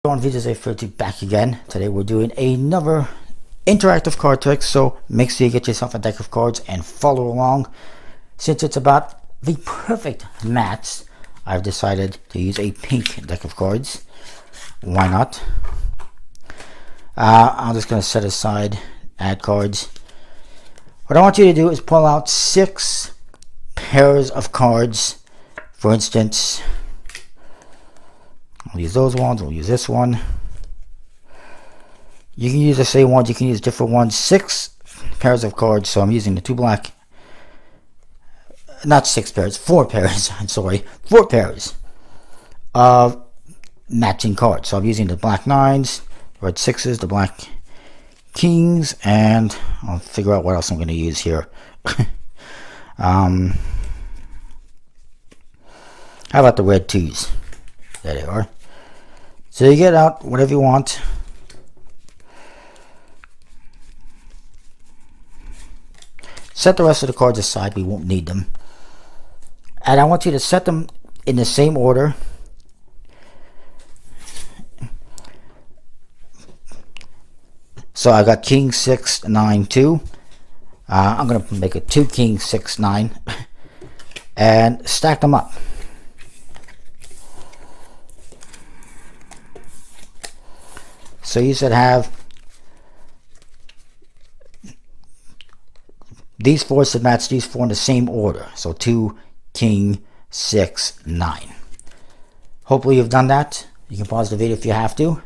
On Videos A30 back again. Today we're doing another interactive card trick, so make sure you get yourself a deck of cards and follow along. Since it's about the perfect match, I've decided to use a pink deck of cards. Why not? I'm just going to set aside add cards. What I want you to do is pull out 6 pairs of cards. For instance, I'll use those ones, I'll use this one. You can use the same ones, you can use different ones. 6 pairs of cards, so I'm using the 2 black. Not 6 pairs, 4 pairs, I'm sorry. 4 pairs of matching cards. So I'm using the black 9s, the red 6s, the black kings, and I'll figure out what else I'm going to use here. How about the red 2s? There they are. So you get out whatever you want. Set the rest of the cards aside, we won't need them. And I want you to set them in the same order. So I got King 6 9 2. I'm going to make it 2 King 6 9 and stack them up. So you should have these 4 should match these 4 in the same order. So 2 King 6 9. Hopefully you've done that. You can pause the video if you have to.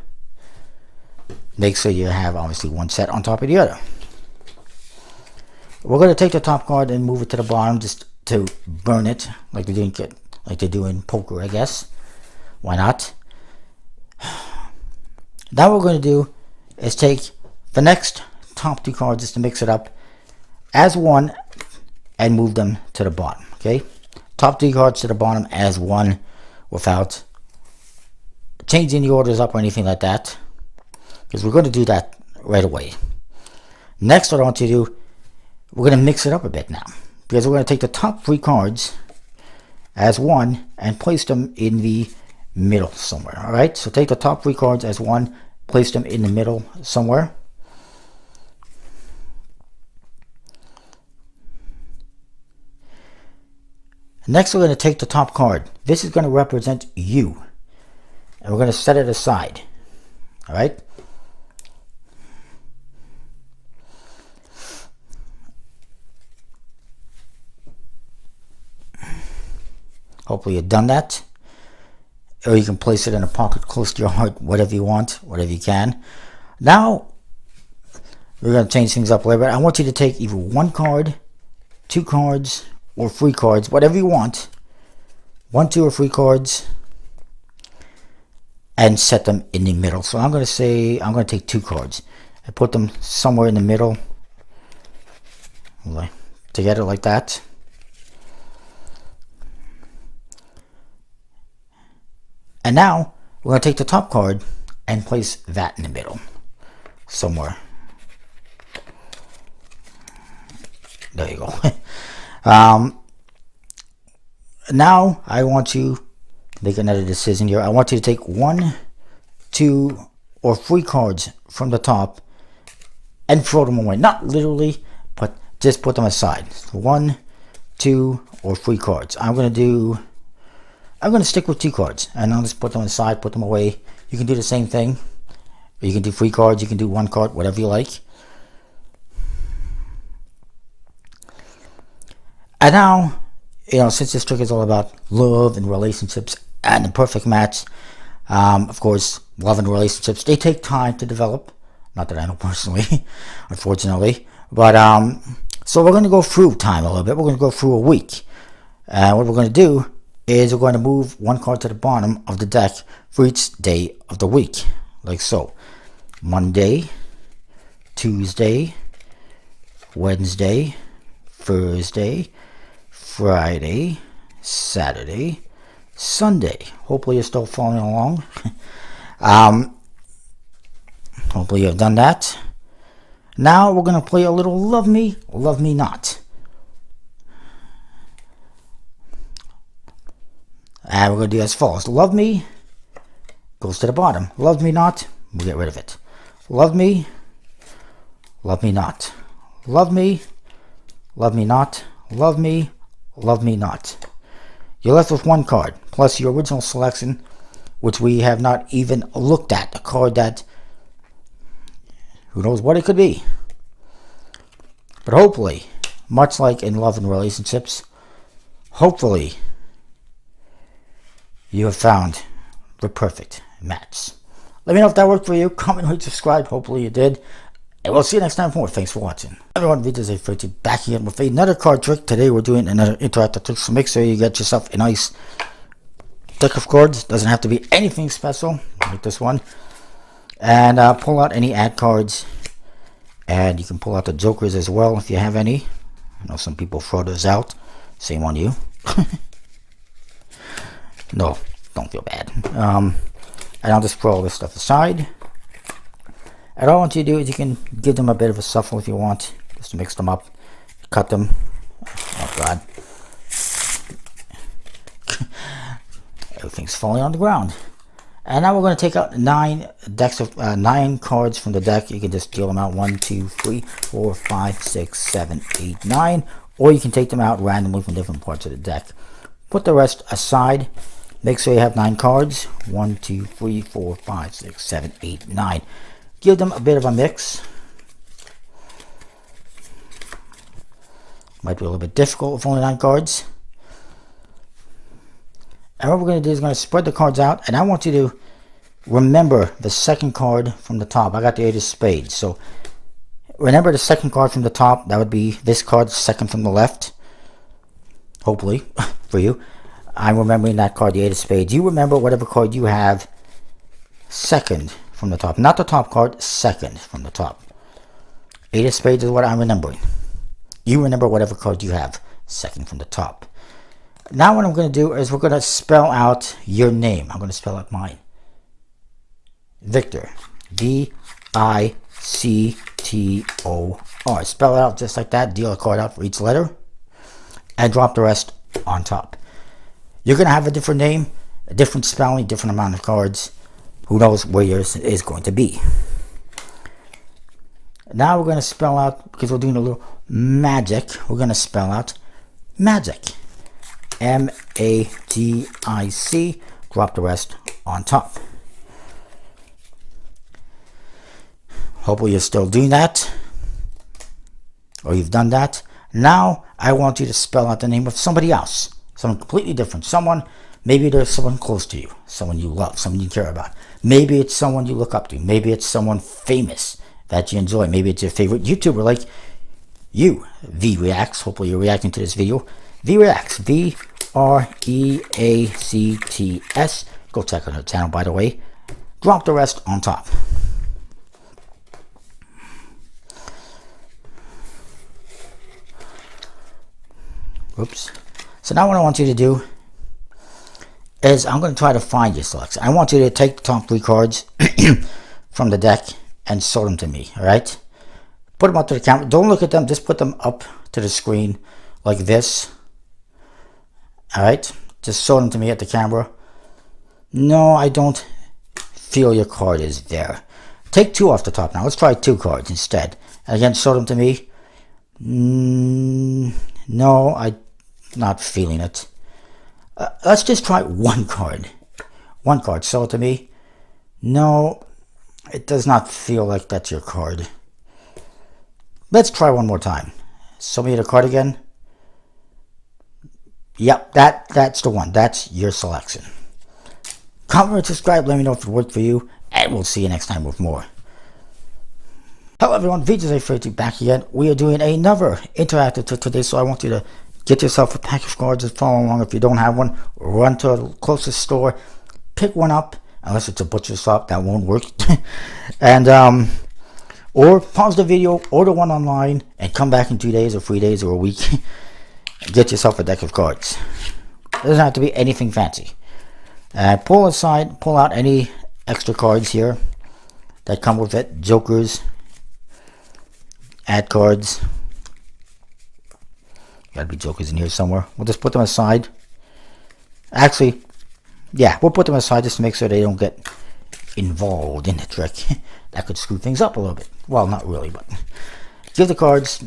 Make sure you have obviously one set on top of the other. We're going to take the top card and move it to the bottom just to burn it, like they do in poker, I guess. Why not? Now what we're going to do is take the next top 2 cards just to mix it up as one and move them to the bottom. Okay, top 2 cards to the bottom as one without changing the orders up or anything like that, because we're going to do that right away. Next, what I want you to do, we're going to mix it up a bit now, because we're going to take the top 3 cards as one and place them in the middle somewhere. All right, so take the top 3 cards as one, place them in the middle somewhere. Next, we're going to take the top card. This is going to represent you, and we're going to set it aside. All right. Hopefully you've done that. Or you can place it in a pocket close to your heart, whatever you want, whatever you can. Now, we're going to change things up a little bit. I want you to take either 1 card, 2 cards, or 3 cards, whatever you want. 1, 2, or 3 cards, and set them in the middle. So I'm going to say, I'm going to take 2 cards. I put them somewhere in the middle, together like that. And now, we're going to take the top card and place that in the middle somewhere. There you go. Now, I want you to make another decision here. I want you to take 1, 2, or 3 cards from the top and throw them away. Not literally, but just put them aside. 1, 2, or 3 cards. I'm going to stick with 2 cards, and I'll just put them aside, put them away. You can do the same thing. You can do 3 cards, you can do 1 card, whatever you like. And now, you know, since this trick is all about love and relationships and the perfect match, of course, love and relationships, they take time to develop. Not that I know personally, unfortunately. But, so we're going to go through time a little bit. We're going to go through a week. And what we're going to do is we're going to move 1 card to the bottom of the deck for each day of the week, like so. Monday, Tuesday, Wednesday, Thursday, Friday, Saturday, Sunday. Hopefully you're still following along. Hopefully you've done that. Now we're going to play a little Love Me, Love Me Not. And we're going to do as follows. Love me, goes to the bottom. Love me not, we get rid of it. Love me not. Love me not. Love me not. You're left with one card, plus your original selection, which we have not even looked at. A card that, who knows what it could be. But hopefully, much like in love and relationships, hopefully you have found the perfect match. Let me know if that worked for you. Comment, rate, subscribe. Hopefully you did. And we'll see you next time for more. Thanks for watching. Everyone, Vijay is Fritzy back again with another card trick. Today we're doing another interactive trick, so make sure you get yourself a nice deck of cards. Doesn't have to be anything special, like this one. And pull out any ad cards. And you can pull out the jokers as well if you have any. I know some people throw those out. Shame on you. No, don't feel bad. And I'll just put all this stuff aside. And all I want you to do is you can give them a bit of a shuffle if you want, just to mix them up, cut them. Oh God. Everything's falling on the ground. And now we're going to take out 9 decks of 9 cards from the deck. You can just deal them out 1, 2, 3, 4, 5, 6, 7, 8, 9. Or you can take them out randomly from different parts of the deck. Put the rest aside. Make sure you have 9 cards. 1, 2, 3, 4, 5, 6, 7, 8, 9. Give them a bit of a mix. Might be a little bit difficult with only 9 cards. And what we're going to do is going to spread the cards out. And I want you to remember the second card from the top. I got the 8 of spades. So remember the second card from the top. That would be this card, second from the left. Hopefully, for you. I'm remembering that card, the 8 of spades. You remember whatever card you have second from the top. Not the top card, second from the top. 8 of spades is what I'm remembering. You remember whatever card you have second from the top. Now what I'm going to do is we're going to spell out your name. I'm going to spell out mine. Victor. V-I-C-T-O-R. Spell it out just like that. Deal a card out for each letter. And drop the rest on top. You're going to have a different name, a different spelling, different amount of cards. Who knows where yours is going to be. Now we're going to spell out, because we're doing a little magic, we're going to spell out magic. M-A-G-I-C. Drop the rest on top. Hopefully you're still doing that. Or you've done that. Now I want you to spell out the name of somebody else. Someone completely different. Someone, maybe there's someone close to you. Someone you love. Someone you care about. Maybe it's someone you look up to. Maybe it's someone famous that you enjoy. Maybe it's your favorite YouTuber like you. V-Reacts. Hopefully you're reacting to this video. V-Reacts. V-R-E-A-C-T-S. Go check out her channel, by the way. Drop the rest on top. Oops. So now what I want you to do is I'm going to try to find your selection. I want you to take the top 3 cards from the deck and show them to me, alright? Put them up to the camera. Don't look at them. Just put them up to the screen like this. Alright? Just show them to me at the camera. No, I don't feel your card is there. Take 2 off the top now. Let's try 2 cards instead. And again, show them to me. No, I'm not feeling it. Let's just try 1 card. 1 card. Show it to me. No, it does not feel like that's your card. Let's try one more time. Show me the card again. Yep, that's the one. That's your selection. Comment, subscribe, let me know if it worked for you, and we'll see you next time with more. Hello everyone, Vijay back again. We are doing another interactive trick today, so I want you to get yourself a pack of cards and follow along. If you don't have one, run to the closest store, pick one up, unless it's a butcher shop, that won't work. And or pause the video, order one online, and come back in 2 days or 3 days or a week. Get yourself a deck of cards. It doesn't have to be anything fancy. Pull out any extra cards here that come with it. Jokers, ad cards. Gotta be jokers in here somewhere. We'll just put them aside. Actually, yeah, we'll put them aside just to make sure they don't get involved in the trick. That could screw things up a little bit. Well, not really, but give the cards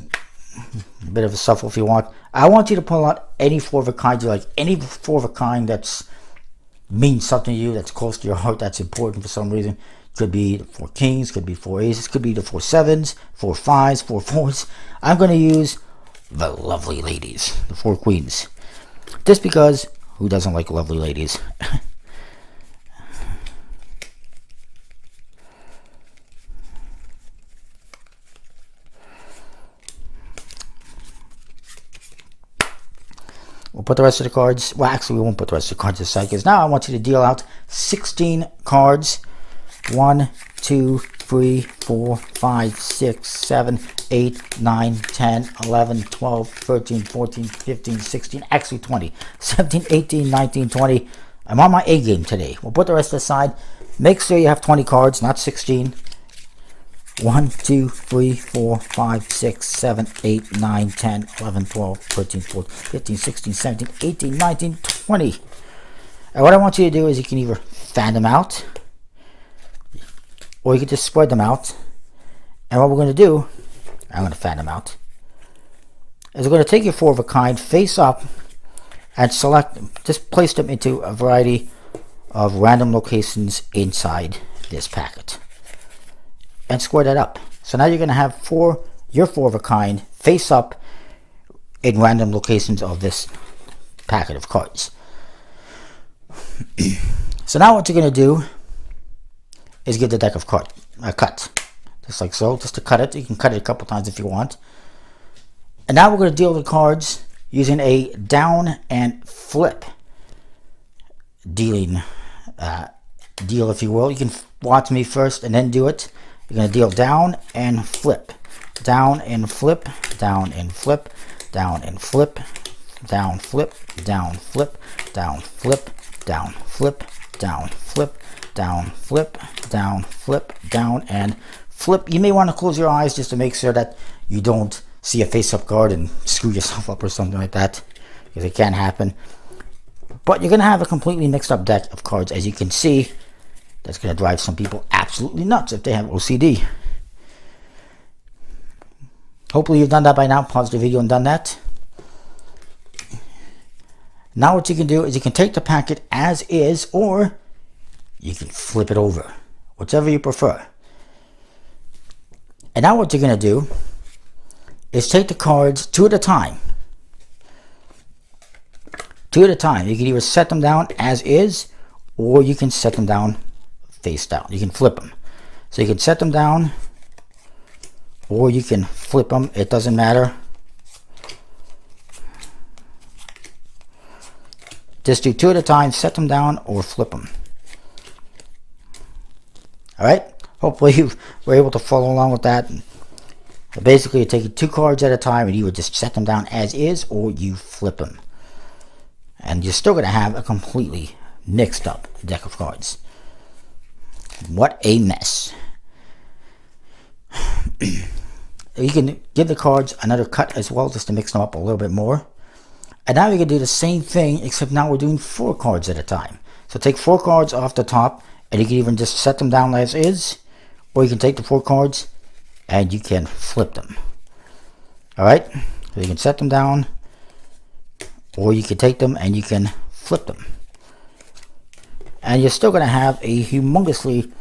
a bit of a shuffle if you want. I want you to pull out any four of a kind you like, any four of a kind that's means something to you, that's close to your heart, that's important for some reason. Could be the 4 kings, could be 4 aces, could be the 4 sevens, 4 fives, 4 fours. I'm going to use the lovely ladies, the 4 queens. Just because, who doesn't like lovely ladies? We'll put the rest of the cards, well actually we won't put the rest of the cards aside, because now I want you to deal out 16 cards. 1, 2, 3, 4, 5, 6, 7, 8, 9, 10, 11, 12, 13, 14, 15, 16, actually 20, 17, 18, 19, 20. I'm on my A game today. We'll put the rest aside. Make sure you have 20 cards, not 16. 1, 2, 3, 4, 5, 6, 7, 8, 9, 10, 11, 12, 13, 14, 15, 16, 17, 18, 19, 20. And what I want you to do is you can either fan them out, or you can just spread them out. And what we're going to do, I'm going to fan them out, is we're going to take your four of a kind face up and select them. Just place them into a variety of random locations inside this packet. And square that up. So now you're going to have your four of a kind face up in random locations of this packet of cards. So now what you're going to do is give the deck of cards a cut. Just like so, just to cut it. You can cut it a couple times if you want. And now we're going to deal the cards using a down and flip deal, if you will. You can watch me first and then do it. You're going to deal down and flip. Down and flip. Down and flip. Down and flip. Down, flip. Down, flip. Down, flip. Down, flip. Down, flip. Down, flip. Down, flip. Down, and flip. You may want to close your eyes just to make sure that you don't see a face-up card and screw yourself up or something like that, because it can happen. But you're going to have a completely mixed up deck of cards, as you can see. That's going to drive some people absolutely nuts if they have OCD. Hopefully you've done that by now. Pause the video and done that. Now what you can do is you can take the packet as is, or you can flip it over, whichever you prefer. And now what you're going to do is take the cards 2 at a time. 2 at a time. You can either set them down as is, or you can set them down face down. You can flip them. So you can set them down, or you can flip them. It doesn't matter. Just do 2 at a time, set them down, or flip them. Alright? Hopefully you were able to follow along with that. But basically you're taking 2 cards at a time, and you would just set them down as is, or you flip them. And you're still going to have a completely mixed up deck of cards. What a mess. You can give the cards another cut as well, just to mix them up a little bit more. And now we can do the same thing, except now we're doing 4 cards at a time. So take 4 cards off the top, and you can even just set them down as is, or you can take the 4 cards and you can flip them. Alright? So you can set them down, or you can take them and you can flip them. And you're still going to have a humongously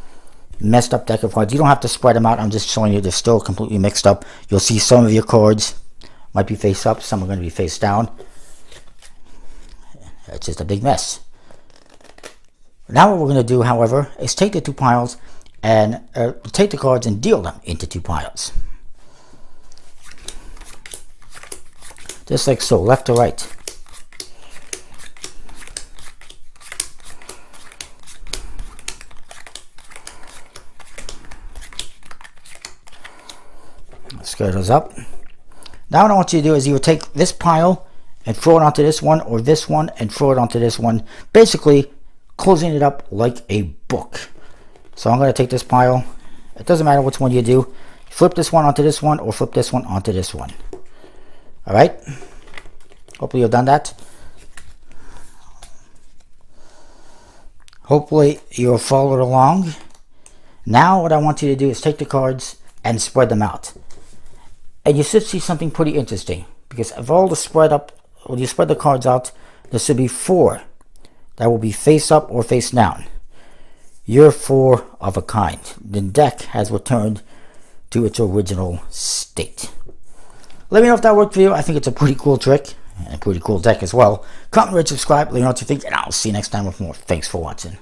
messed up deck of cards. You don't have to spread them out. I'm just showing you they're still completely mixed up. You'll see some of your cards might be face up, some are going to be face down. It's just a big mess. Now what we're going to do, however, is take the 2 piles and take the cards and deal them into 2 piles. Just like so, left to right. Square those up. Now what I want you to do is you would take this pile and throw it onto this one, or this one and throw it onto this one, basically closing it up like a book. So I'm going to take this pile. It doesn't matter which one you do. Flip this one onto this one, or flip this one onto this one. Alright? Hopefully you've done that. Hopefully you've followed along Now what I want you to do is take the cards and spread them out. And you should see something pretty interesting, because of all the spread up, when you spread the cards out, there should be 4 that will be face up or face down. You're 4 of a kind. The deck has returned to its original state. Let me know if that worked for you. I think it's a pretty cool trick and a pretty cool deck as well. Comment, rate, subscribe, let me know what you think, and I'll see you next time with more. Thanks for watching.